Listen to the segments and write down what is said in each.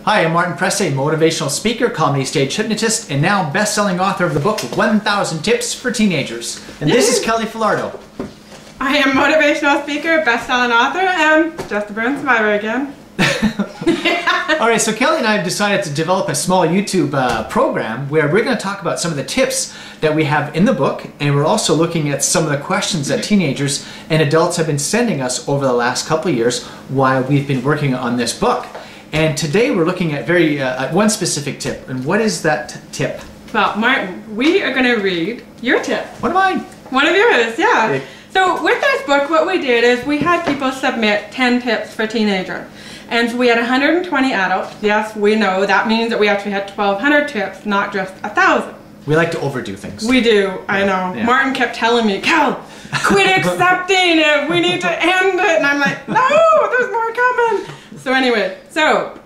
Hi, I'm Martin Presse, motivational speaker, comedy stage hypnotist, and now best-selling author of the book 1,000 Tips for Teenagers. And this is Kelly Falardeau. I am motivational speaker, best-selling author, and just a burn survivor again. Alright, so Kelly and I have decided to develop a small YouTube program where we're going to talk about some of the tips that we have in the book, and we're also looking at some of the questions that teenagers and adults have been sending us over the last couple of years while we've been working on this book. And today we're looking at one specific tip. And what is that tip? Well, Martin, we are going to read your tip. One of mine. One of yours, yeah. So with this book, what we did is we had people submit 10 tips for teenagers. And so we had 120 adults. Yes, we know that means that we actually had 1,200 tips, not just 1,000. We like to overdo things. We do, I know. Yeah. Martin kept telling me, Kel, quit accepting it. We need to end it. And I'm like, no, there's more coming. So anyway, so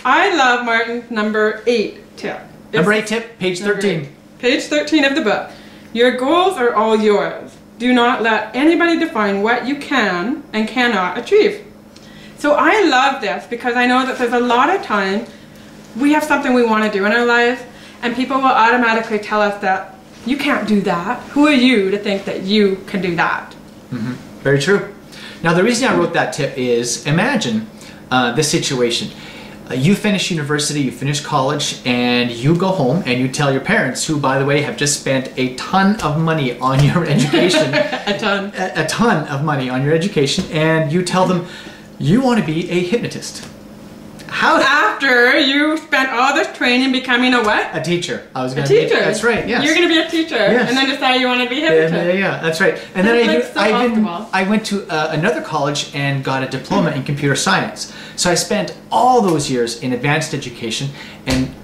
I love Martin's number 8 tip. Number 8 tip, page 13. Page 13 of the book. Your goals are all yours. Do not let anybody define what you can and cannot achieve. So I love this because I know that there's a lot of time we have something we want to do in our lives and people will automatically tell us that you can't do that. Who are you to think that you can do that? Mm-hmm. Very true. Now the reason I wrote that tip is imagine this situation. You finish university, you finish college, and you go home and you tell your parents, who by the way have just spent a ton of money on your education. A ton of money on your education, and you tell them you want to be a hypnotist. How? After you spent all this training becoming a what? A teacher. I was going to be. That's right, yes. You're going to be a teacher, yes. And then decide you want to be a hypnotist. Yeah, that's right. And then I went to another college and got a diploma in computer science. So I spent all those years in advanced education, and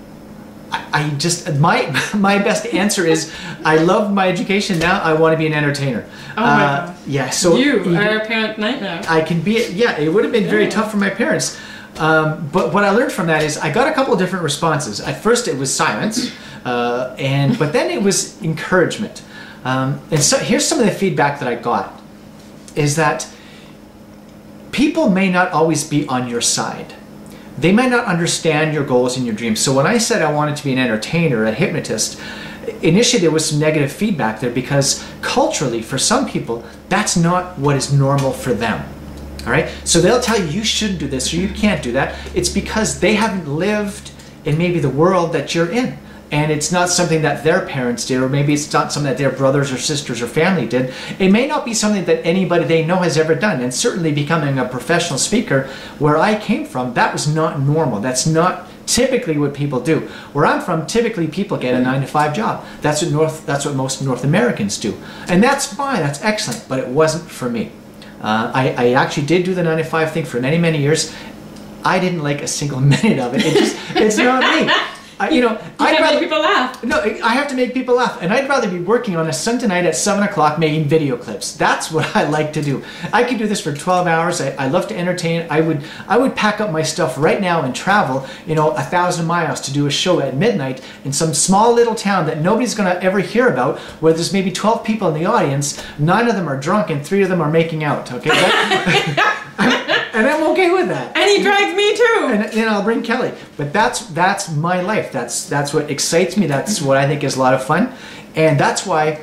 I just, my best answer is, I love my education, now I want to be an entertainer. Oh my gosh. Yeah, so you are a parent nightmare. I can be, yeah, it would have been very tough for my parents. But what I learned from that is I got a couple of different responses. At first it was silence, but then it was encouragement. And so here's some of the feedback that I got, is that people may not always be on your side. They might not understand your goals and your dreams. So when I said I wanted to be an entertainer, a hypnotist, initially there was some negative feedback there because culturally, for some people, that's not what is normal for them. All right? So they'll tell you, you shouldn't do this or you can't do that. It's because they haven't lived in maybe the world that you're in. And it's not something that their parents did, or maybe it's not something that their brothers or sisters or family did. It may not be something that anybody they know has ever done. And certainly becoming a professional speaker, where I came from, that was not normal. That's not typically what people do. Where I'm from, typically people get a 9-to-5 job. That's what most North Americans do. And that's fine, that's excellent, but it wasn't for me. I actually did do the 9-to-5 thing for many, many years. I didn't like a single minute of it. It's not me. You can't make people laugh. No, I have to make people laugh. And I'd rather be working on a Sunday night at 7 o'clock making video clips. That's what I like to do. I could do this for 12 hours. I love to entertain. I would pack up my stuff right now and travel, 1,000 miles to do a show at midnight in some small little town that nobody's going to ever hear about, where there's maybe 12 people in the audience, 9 of them are drunk and 3 of them are making out, okay? And I'm okay with that. And he drags me too. And I'll bring Kelly. But that's my life. That's what excites me. That's what I think is a lot of fun. And that's why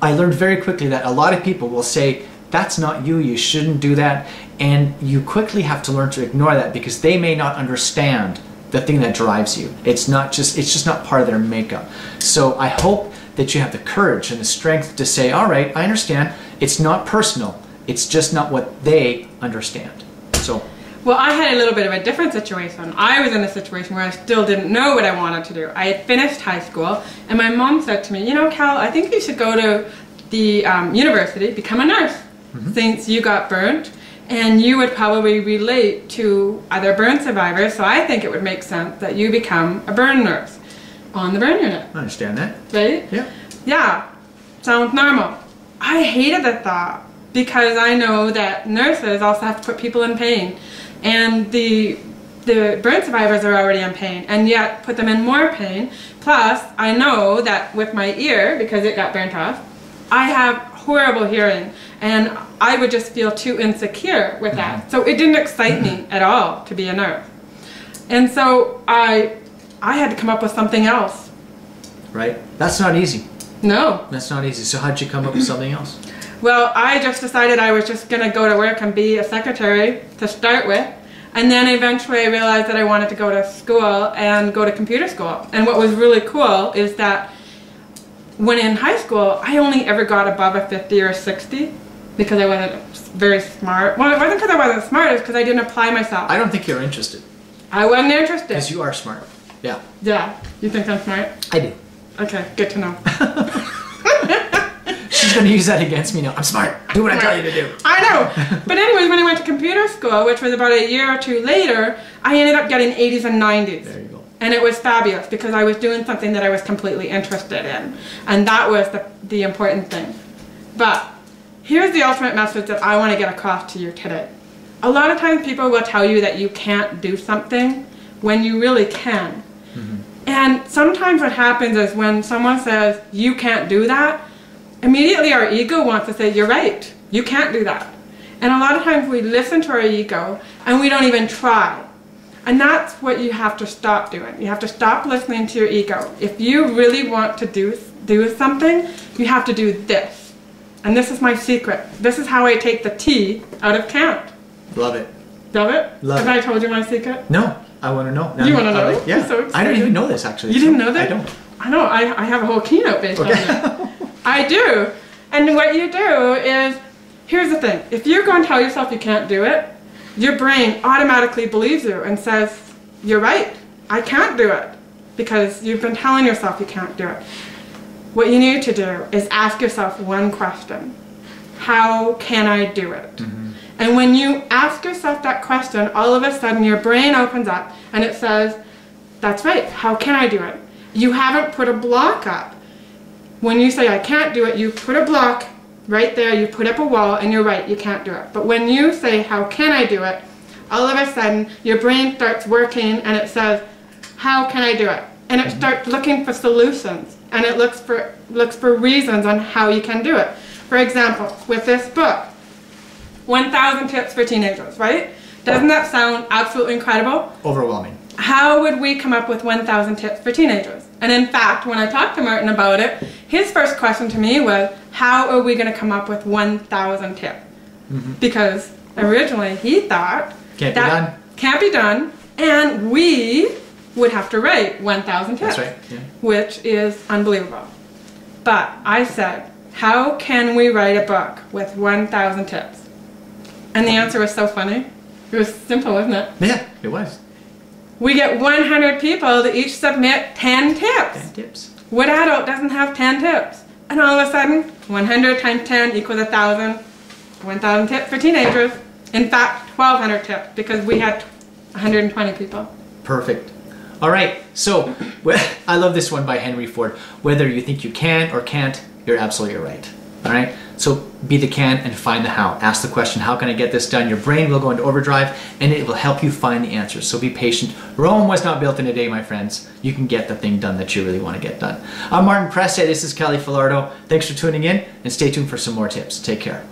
I learned very quickly that a lot of people will say, that's not you, you shouldn't do that. And you quickly have to learn to ignore that because they may not understand the thing that drives you. It's just not part of their makeup. So I hope that you have the courage and the strength to say, all right, I understand. It's not personal. It's just not what they understand. So, well, I had a little bit of a different situation. I was in a situation where I still didn't know what I wanted to do. I had finished high school, and my mom said to me, Cal, I think you should go to the university, become a nurse, since you got burnt, and you would probably relate to other burn survivors, so I think it would make sense that you become a burn nurse on the burn unit. I understand that. Right? Yeah. Yeah. Sounds normal. I hated the thought, because I know that nurses also have to put people in pain, and the burn survivors are already in pain, and yet put them in more pain. Plus, I know that with my ear, because it got burnt off, I have horrible hearing, and I would just feel too insecure with that. So it didn't excite me at all to be a nurse. And so I had to come up with something else. Right? That's not easy. No. That's not easy. So how'd you come up with something else? Well, I just decided I was just going to go to work and be a secretary to start with. And then eventually I realized that I wanted to go to school and go to computer school. And what was really cool is that when in high school, I only ever got above a 50 or a 60 because I wasn't very smart. Well, it wasn't because I wasn't smart, it was because I didn't apply myself. I don't think you're interested. I wasn't interested. Because you are smart. Yeah. Yeah. You think I'm smart? I do. Okay, good to know. She's going to use that against me now. I'm smart. Do what I tell you to do. I know. But anyways, when I went to computer school, which was about a year or two later, I ended up getting 80s and 90s. There you go. And it was fabulous because I was doing something that I was completely interested in. And that was the important thing. But here's the ultimate message that I want to get across to you today. A lot of times people will tell you that you can't do something when you really can. Mm-hmm. And sometimes what happens is when someone says, you can't do that, immediately our ego wants to say, you're right, you can't do that. And a lot of times we listen to our ego and we don't even try. And that's what you have to stop doing. You have to stop listening to your ego. If you really want to do something, you have to do this. And this is my secret. This is how I take the T out of can't. Love it. Love it? Love Have it. I told you my secret? No, I want to know. You want to know? Yeah. I'm so excited. I don't even know this actually. You didn't know that? I don't. I know. I have a whole keynote based on it. I do. And what you do is, here's the thing. If you go and tell yourself you can't do it, your brain automatically believes you and says, you're right, I can't do it. Because you've been telling yourself you can't do it. What you need to do is ask yourself one question. How can I do it? Mm-hmm. And when you ask yourself that question, all of a sudden your brain opens up and it says, that's right, how can I do it? You haven't put a block up. When you say I can't do it, you put a block right there, you put up a wall, and you're right, you can't do it. But when you say how can I do it, all of a sudden your brain starts working and it says, how can I do it? And it starts looking for solutions and it looks for reasons on how you can do it. For example, with this book, 1,000 Tips for Teenagers, right? Doesn't that sound absolutely incredible? Overwhelming. How would we come up with 1,000 tips for teenagers? And in fact, when I talked to Martin about it, his first question to me was, how are we going to come up with 1,000 tips? Mm-hmm. Because originally he thought can't be done, and we would have to write 1,000 tips, that's right. Yeah. which is unbelievable. But I said, how can we write a book with 1,000 tips? And the answer was so funny. It was simple, wasn't it? Yeah, it was. We get 100 people to each submit 10 tips. 10 tips. What adult doesn't have 10 tips? And all of a sudden, 100 times 10 equals 1,000. 1,000 tips for teenagers. In fact, 1,200 tips because we had 120 people. Perfect. All right, so I love this one by Henry Ford. Whether you think you can or can't, you're absolutely right. All right, so be the can and find the how. Ask the question, how can I get this done? Your brain will go into overdrive and it will help you find the answers. So be patient. Rome was not built in a day, my friends. You can get the thing done that you really want to get done. I'm Martin Presse. This is Kelly Falardeau. Thanks for tuning in and stay tuned for some more tips. Take care.